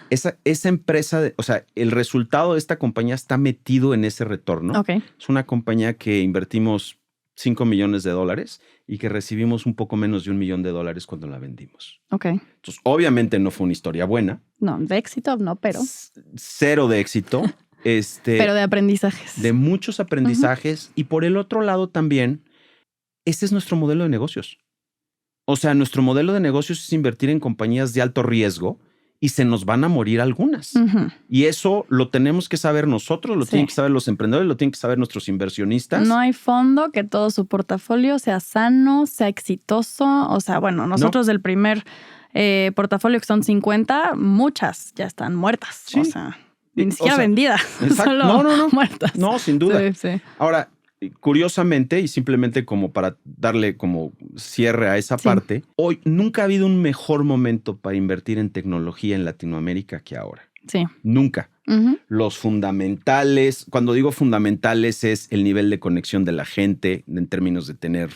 Esa empresa, o sea, el resultado de esta compañía está metido en ese retorno. Okay. Es una compañía que invertimos $5 millones y que recibimos un poco menos de $1 millón cuando la vendimos. Okay. Entonces, obviamente no fue una historia buena. No, de éxito no, pero... Cero de éxito. Pero de aprendizajes. De muchos aprendizajes. Y por el otro lado también, ese es nuestro modelo de negocios. O sea, nuestro modelo de negocios es invertir en compañías de alto riesgo y se nos van a morir algunas. Y eso lo tenemos que saber nosotros, lo tienen que saber los emprendedores, lo tienen que saber nuestros inversionistas. No hay fondo que todo su portafolio sea sano, sea exitoso. O sea, bueno, nosotros del primer portafolio, que son 50, muchas ya están muertas. Sí. O sea, ni siquiera vendidas. Solo no. muertas. No, sin duda. Sí. Ahora, curiosamente, y simplemente como para darle como cierre a esa parte, hoy nunca ha habido un mejor momento para invertir en tecnología en Latinoamérica que ahora. Sí. Nunca. Los fundamentales, cuando digo fundamentales, es el nivel de conexión de la gente en términos de tener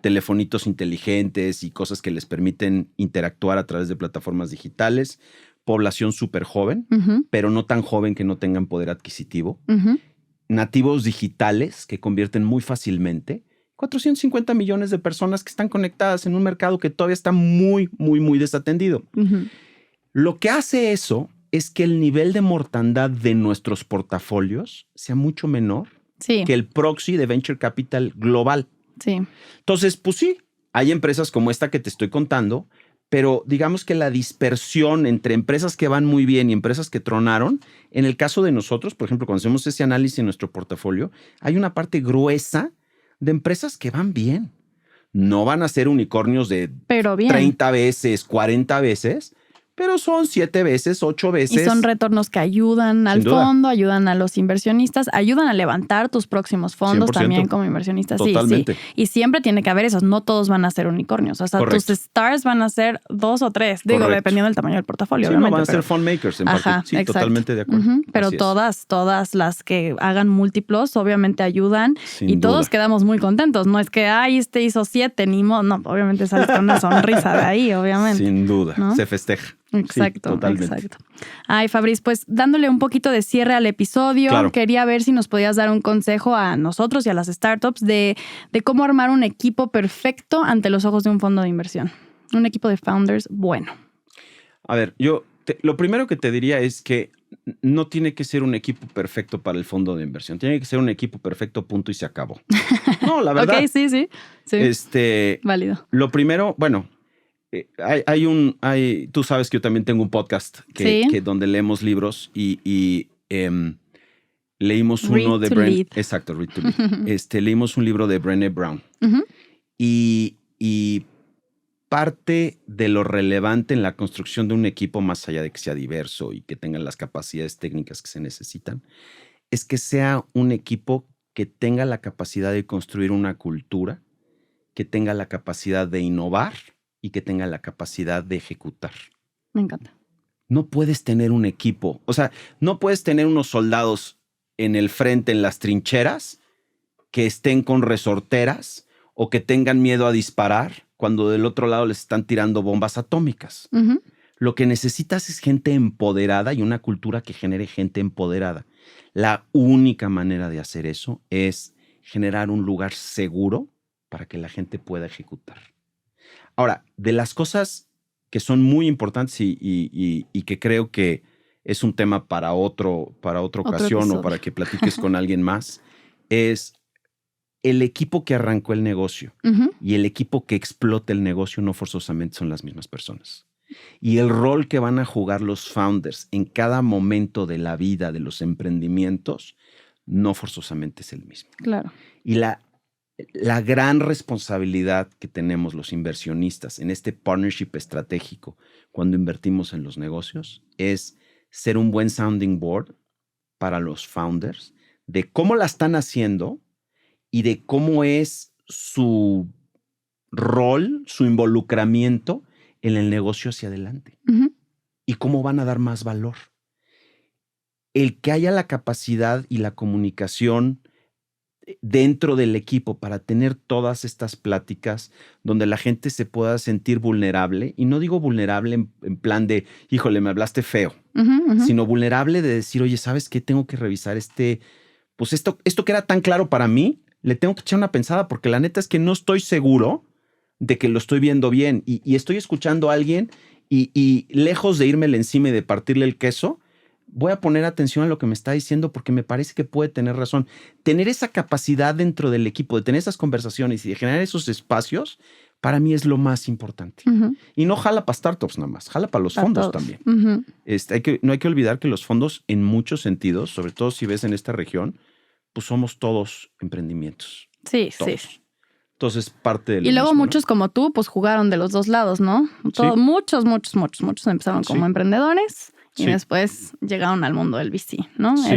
telefonitos inteligentes y cosas que les permiten interactuar a través de plataformas digitales. Población súper joven, pero no tan joven que no tengan poder adquisitivo. Nativos digitales que convierten muy fácilmente. 450 millones de personas que están conectadas en un mercado que todavía está muy, muy, muy desatendido. Lo que hace eso es que el nivel de mortandad de nuestros portafolios sea mucho menor que el proxy de venture capital global. Sí. Entonces, pues sí, hay empresas como esta que te estoy contando, pero digamos que la dispersión entre empresas que van muy bien y empresas que tronaron, en el caso de nosotros, por ejemplo, cuando hacemos ese análisis en nuestro portafolio, hay una parte gruesa de empresas que van bien. No van a ser unicornios de 30 veces, 40 veces, pero son 7 veces, 8 veces. Y son retornos que ayudan al fondo, ayudan a los inversionistas, ayudan a levantar tus próximos fondos 100%. También como inversionistas. Totalmente. Sí. Y siempre tiene que haber esos. No todos van a ser unicornios. O sea, tus stars van a ser 2 o 3. Digo, dependiendo del tamaño del portafolio, sí, obviamente. No van a ser fund makers en parte. Sí, exacto. Totalmente de acuerdo. Pero todas las que hagan múltiplos obviamente ayudan. Sin y duda. Todos quedamos muy contentos. No es que, este hizo 7, ni modo. No, obviamente sales con una sonrisa de ahí, obviamente. Sin duda. ¿No? Se festeja. Exacto, sí, totalmente. Exacto. Ay, Fabriz, pues dándole un poquito de cierre al episodio, claro. Quería ver si nos podías dar un consejo a nosotros y a las startups de cómo armar un equipo perfecto ante los ojos de un fondo de inversión. Un equipo de founders bueno. A ver, lo primero que te diría es que no tiene que ser un equipo perfecto para el fondo de inversión. Tiene que ser un equipo perfecto, punto, y se acabó. No, la verdad. Ok, sí. Válido. Lo primero, bueno, tú sabes que yo también tengo un podcast que donde leemos libros y leímos uno de Brené. Exacto, Read to Lead. Leímos un libro de Brené Brown. Uh-huh. Y parte de lo relevante en la construcción de un equipo, más allá de que sea diverso y que tengan las capacidades técnicas que se necesitan, es que sea un equipo que tenga la capacidad de construir una cultura, que tenga la capacidad de innovar y que tenga la capacidad de ejecutar. Me encanta. No puedes tener un equipo, o sea, no puedes tener unos soldados en el frente, en las trincheras, que estén con resorteras o que tengan miedo a disparar cuando del otro lado les están tirando bombas atómicas. Uh-huh. Lo que necesitas es gente empoderada y una cultura que genere gente empoderada. La única manera de hacer eso es generar un lugar seguro para que la gente pueda ejecutar. Ahora, de las cosas que son muy importantes y que creo que es un tema para otra ocasión episodio. O para que platiques con alguien más, es el equipo que arrancó el negocio uh-huh. y el equipo que explota el negocio no forzosamente son las mismas personas. Y el rol que van a jugar los founders en cada momento de la vida de los emprendimientos no forzosamente es el mismo. Claro. Y la gran responsabilidad que tenemos los inversionistas en este partnership estratégico cuando invertimos en los negocios es ser un buen sounding board para los founders de cómo la están haciendo y de cómo es su rol, su involucramiento en el negocio hacia adelante. Uh-huh. Y cómo van a dar más valor. El que haya la capacidad y la comunicación dentro del equipo para tener todas estas pláticas donde la gente se pueda sentir vulnerable, y no digo vulnerable en plan de, híjole, me hablaste feo, uh-huh, uh-huh. sino vulnerable de decir, oye, ¿sabes qué? Tengo que revisar pues esto que era tan claro para mí, le tengo que echar una pensada porque la neta es que no estoy seguro de que lo estoy viendo bien y estoy escuchando a alguien y lejos de irme encima y de partirle el queso, voy a poner atención a lo que me está diciendo porque me parece que puede tener razón. Tener esa capacidad dentro del equipo, de tener esas conversaciones y de generar esos espacios, para mí es lo más importante. Uh-huh. Y no jala para startups nada más, jala para los fondos también. Uh-huh. No hay que olvidar que los fondos en muchos sentidos, sobre todo si ves en esta región, pues somos todos emprendimientos. Sí, todos. Sí. Entonces, parte de lo Y luego mismo, muchos, ¿no? Como tú, pues jugaron de los dos lados, ¿no? Sí. Muchos empezaron como emprendedores y después llegaron al mundo del VC, ¿no? Sí.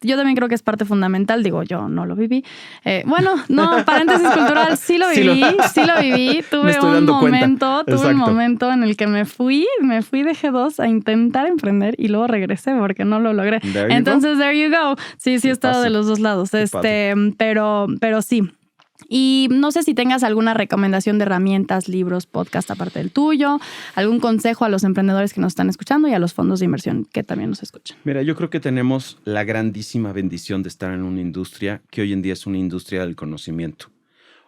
Yo también creo que es parte fundamental. Digo, yo no lo viví. Paréntesis cultural, sí lo viví. Tuve un momento en el que me fui de G2 a intentar emprender y luego regresé porque no lo logré. Entonces, there you go. Sí, he estado de los dos lados. Pero sí. Y no sé si tengas alguna recomendación de herramientas, libros, podcast aparte del tuyo, algún consejo a los emprendedores que nos están escuchando y a los fondos de inversión que también nos escuchan. Mira, yo creo que tenemos la grandísima bendición de estar en una industria que hoy en día es una industria del conocimiento.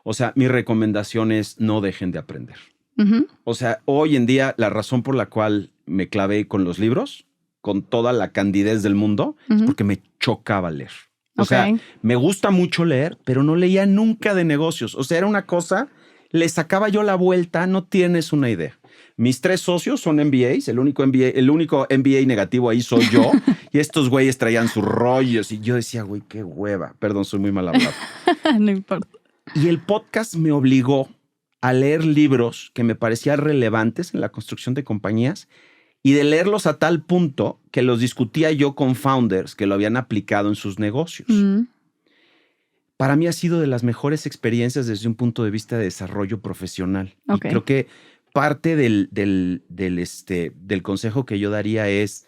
O sea, mi recomendación es no dejen de aprender. Uh-huh. O sea, hoy en día la razón por la cual me clavé con los libros, con toda la candidez del mundo, uh-huh. es porque me chocaba leer. O sea, me gusta mucho leer, pero no leía nunca de negocios. O sea, era una cosa, le sacaba yo la vuelta, no tienes una idea. Mis 3 socios son MBAs, el único MBA negativo ahí soy yo. Y estos güeyes traían sus rollos y yo decía, güey, qué hueva. Perdón, soy muy mal hablado. No importa. Y el podcast me obligó a leer libros que me parecían relevantes en la construcción de compañías y de leerlos a tal punto que los discutía yo con founders que lo habían aplicado en sus negocios. Para mí ha sido de las mejores experiencias desde un punto de vista de desarrollo profesional. Okay. Y creo que parte del consejo que yo daría es,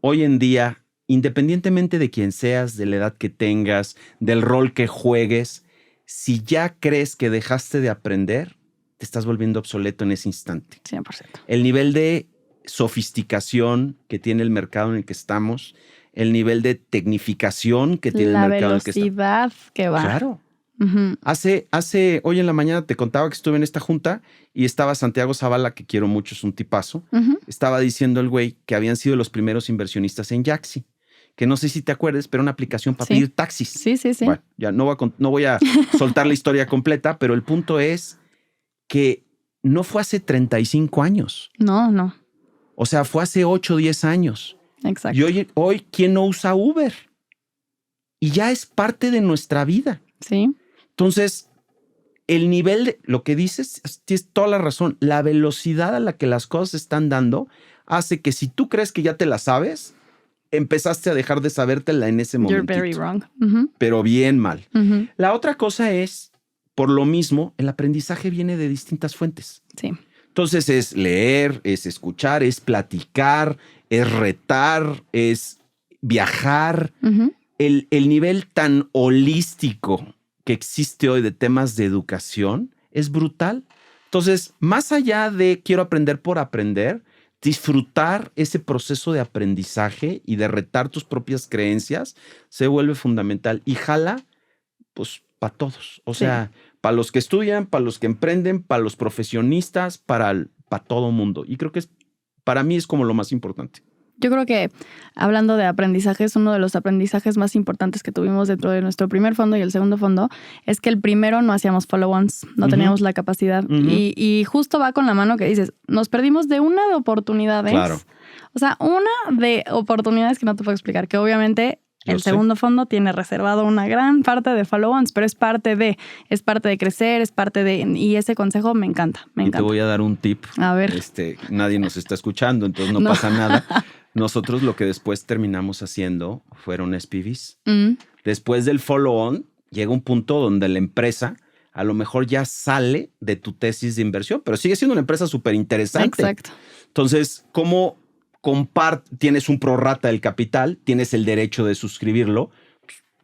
hoy en día, independientemente de quién seas, de la edad que tengas, del rol que juegues, si ya crees que dejaste de aprender, te estás volviendo obsoleto en ese instante. 100%. El nivel de sofisticación que tiene el mercado en el que estamos, el nivel de tecnificación que tiene el mercado en el que estamos. La velocidad que va. Claro. Hoy en la mañana te contaba que estuve en esta junta y estaba Santiago Zavala, que quiero mucho, es un tipazo. Estaba diciendo el güey que habían sido los primeros inversionistas en Yaxi, que no sé si te acuerdas, pero una aplicación para pedir taxis. Sí. Bueno, ya no voy a soltar la historia completa, pero el punto es que no fue hace 35 años. No. O sea, fue hace 8 o 10 años. Exacto. Y hoy, ¿quién no usa Uber? Y ya es parte de nuestra vida. Sí. Entonces, el nivel de lo que dices, tienes toda la razón. La velocidad a la que las cosas se están dando hace que si tú crees que ya te la sabes, empezaste a dejar de sabértela en ese momento. You're very wrong. Pero bien mal. La otra cosa es, por lo mismo, el aprendizaje viene de distintas fuentes. Sí. Entonces es leer, es escuchar, es platicar, es retar, es viajar. El nivel tan holístico que existe hoy de temas de educación es brutal. Entonces, más allá de quiero aprender por aprender, disfrutar ese proceso de aprendizaje y de retar tus propias creencias se vuelve fundamental. Y jala, pues, para todos. O sea, para los que estudian, para los que emprenden, para los profesionistas, para todo mundo. Y creo que para mí es como lo más importante. Yo creo que hablando de aprendizajes, uno de los aprendizajes más importantes que tuvimos dentro de nuestro primer fondo y el segundo fondo es que el primero no hacíamos follow-ons, no teníamos la capacidad. Y justo va con la mano que dices, nos perdimos de una de oportunidades. Claro. O sea, una de oportunidades que no te puedo explicar, que obviamente el segundo fondo tiene reservado una gran parte de follow-ons, pero es parte de crecer, es parte de... Y ese consejo me encanta. Te voy a dar un tip. A ver. Nadie nos está escuchando, entonces no pasa nada. Nosotros lo que después terminamos haciendo fueron SPVs. Después del follow-on, llega un punto donde la empresa a lo mejor ya sale de tu tesis de inversión, pero sigue siendo una empresa súper interesante. Exacto. Entonces, ¿cómo tienes un prorrata del capital, tienes el derecho de suscribirlo,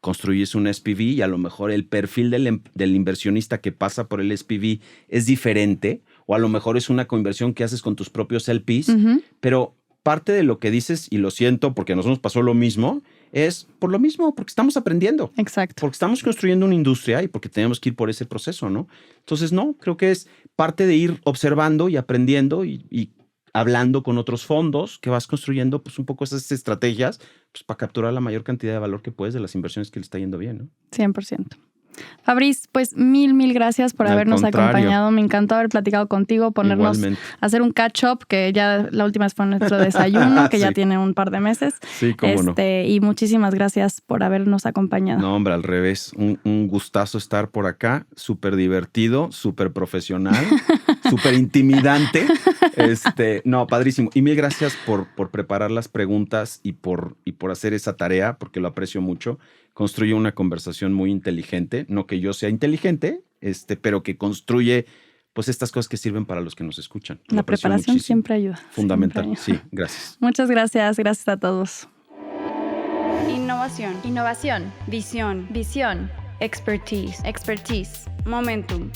construyes un SPV y a lo mejor el perfil del inversionista que pasa por el SPV es diferente, o a lo mejor es una coinversión que haces con tus propios LPs, pero parte de lo que dices, y lo siento porque a nosotros nos pasó lo mismo, es por lo mismo, porque estamos aprendiendo. Exacto. Porque estamos construyendo una industria y porque tenemos que ir por ese proceso, ¿no? Entonces, no, creo que es parte de ir observando y aprendiendo y hablando con otros fondos que vas construyendo pues un poco esas estrategias pues, para capturar la mayor cantidad de valor que puedes de las inversiones que le está yendo bien, ¿no? 100%. Fabriz, pues mil gracias por habernos acompañado. Me encantó haber platicado contigo, hacer un catch-up, que ya la última vez fue nuestro desayuno, que ya tiene un par de meses. Sí, cómo no. Y muchísimas gracias por habernos acompañado. No, hombre, al revés. Un gustazo estar por acá. Súper divertido, súper profesional, súper intimidante. No, padrísimo. Y mil gracias por preparar las preguntas y por hacer esa tarea, porque lo aprecio mucho. Construye una conversación muy inteligente. No que yo sea inteligente, pero que construye pues estas cosas que sirven para los que nos escuchan. La preparación muchísimo. Siempre ayuda. Fundamental. Siempre ayuda. Sí, gracias. Muchas gracias. Gracias a todos. Innovación. Visión. Expertise. Momentum.